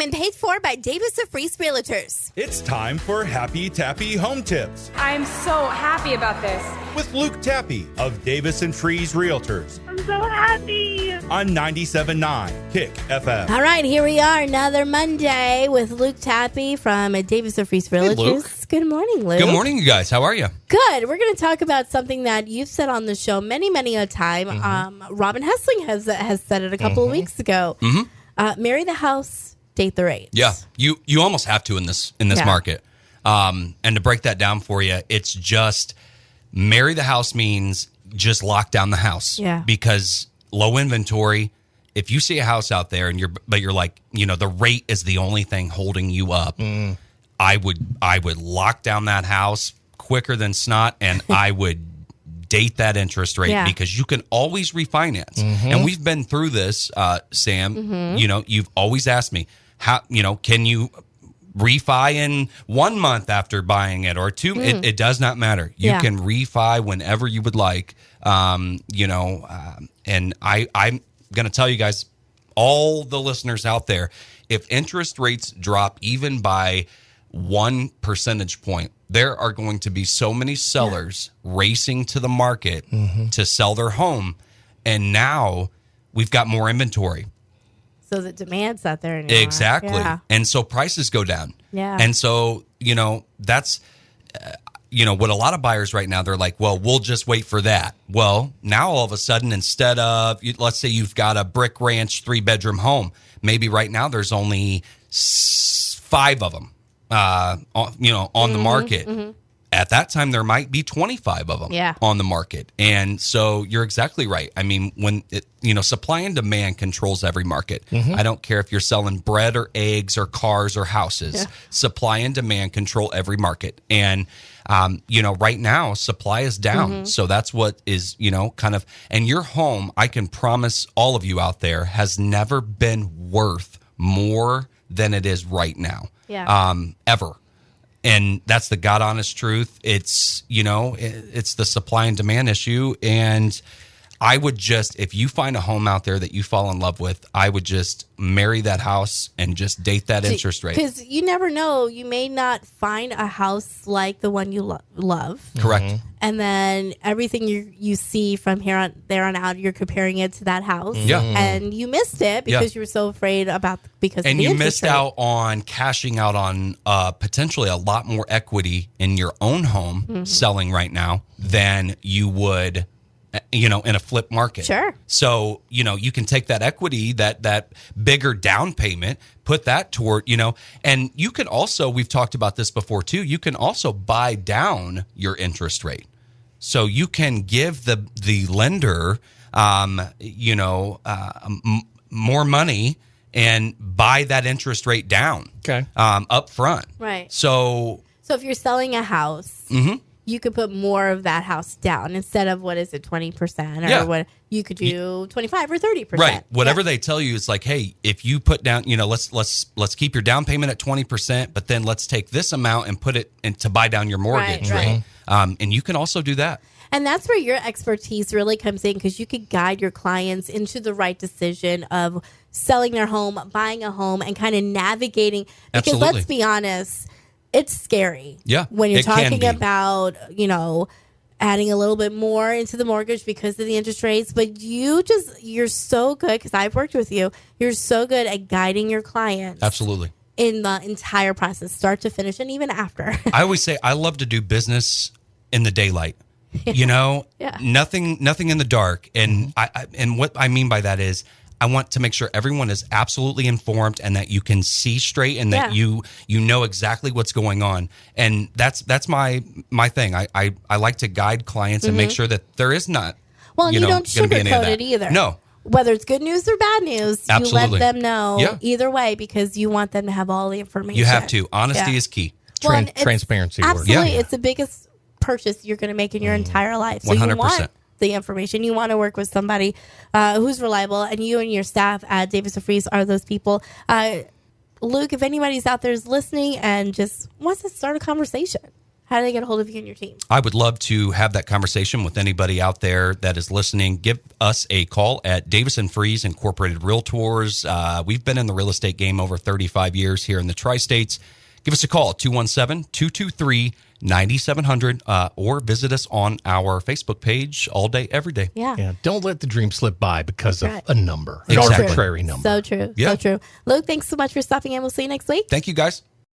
segment paid for by Davis of Freeze Realtors. It's time for Happy Tappe Home Tips I'm so happy about this. with Luke Tappe of Davis and Freeze Realtors I'm so happy. on 97.9 Kick FM. All right, here we are, another Monday with Luke Tappe from Davis of Freeze Realtors. Luke. Good morning, Luke. Good morning, you guys. How are you? Good. We're going to talk about something that you've said on the show many a time. Robin Hessling has said it a couple of weeks ago. Marry the house, date the rates. Yeah, you almost have to in this market. And to break that down for you, it's just marry the house means just lock down the house. Yeah. Because low inventory. If you see a house out there and you're like, the rate is the only thing holding you up. I would lock down that house quicker than snot, and I would date that interest rate because you can always refinance. And we've been through this, Sam. You've always asked me how, can you refi in 1 month after buying it or two? It does not matter. You can refi whenever you would like. And I'm going to tell you guys, all the listeners out there, if interest rates drop even by 1 percentage point, there are going to be so many sellers racing to the market to sell their home. And now we've got more inventory. So the demand's not there anymore. Exactly. Yeah. And so prices go down. Yeah. And so, that's, what a lot of buyers right now, they're like, well, we'll just wait for that. Well, now all of a sudden, instead of, let's say you've got a brick ranch 3-bedroom home, maybe right now there's only 5 of them, on the market. At that time, there might be 25 of them on the market. And so you're exactly right. I mean, when supply and demand controls every market. I don't care if you're selling bread or eggs or cars or houses. Supply and demand control every market. And, right now, supply is down. So that's what is, and your home, I can promise all of you out there, has never been worth more than it is right now. Ever. And that's the God honest truth. It's, it's the supply and demand issue. And I would just, if you find a home out there that you fall in love with, I would just marry that house and just date that interest rate. Because you never know. You may not find a house like the one you love. Correct. And then everything you see from there on out, you're comparing it to that house. Yeah. And you missed it because you were so afraid because of the you interest missed rate. out on cashing out on potentially a lot more equity in your own home selling right now than you would in a flip market. Sure. So, you can take that equity, that bigger down payment, put that toward, and you can also, we've talked about this before too, you can also buy down your interest rate. So you can give the lender, more money and buy that interest rate down. Okay. Up front. Right. So if you're selling a house, you could put more of that house down instead of 20% or what you could do 25 or 30%. Right. Whatever they tell you, it's like, hey, if you put down, let's keep your down payment at 20%, but then let's take this amount and put it in to buy down your mortgage rate. And you can also do that. And that's where your expertise really comes in, because you could guide your clients into the right decision of selling their home, buying a home, and kind of navigating. Because let's be honest, it's scary. Yeah. When you're talking about, adding a little bit more into the mortgage because of the interest rates. But you're so good, because I've worked with you. You're so good at guiding your clients. Absolutely. In the entire process, start to finish, and even after. I always say I love to do business in the daylight. Nothing in the dark. And and what I mean by that is, I want to make sure everyone is absolutely informed and that you can see straight and that you know exactly what's going on. And that's my thing. I like to guide clients and make sure that there is not. Well, and you don't sugarcoat it either. No. Whether it's good news or bad news, Absolutely. You let them know either way, because you want them to have all the information. You have to. Honesty is key. Transparency. Absolutely. It's the biggest purchase you're going to make in your entire life. So 100%. You want the information. You want to work with somebody who's reliable, and you and your staff at Davis & Freeze are those people. Luke, if anybody's out there is listening and just wants to start a conversation, How do they get a hold of you and your team? I would love to have that conversation with anybody out there that is listening. Give us a call at Davis and Freeze Incorporated Realtors. We've been in the real estate game over 35 years here in the Tri-States. Give us a call, 217-223-9700, or visit us on our Facebook page all day, every day. Yeah. Don't let the dream slip by because of a number, Exactly. an arbitrary number. So true. Yeah. So true. Luke, thanks so much for stopping in. We'll see you next week. Thank you, guys.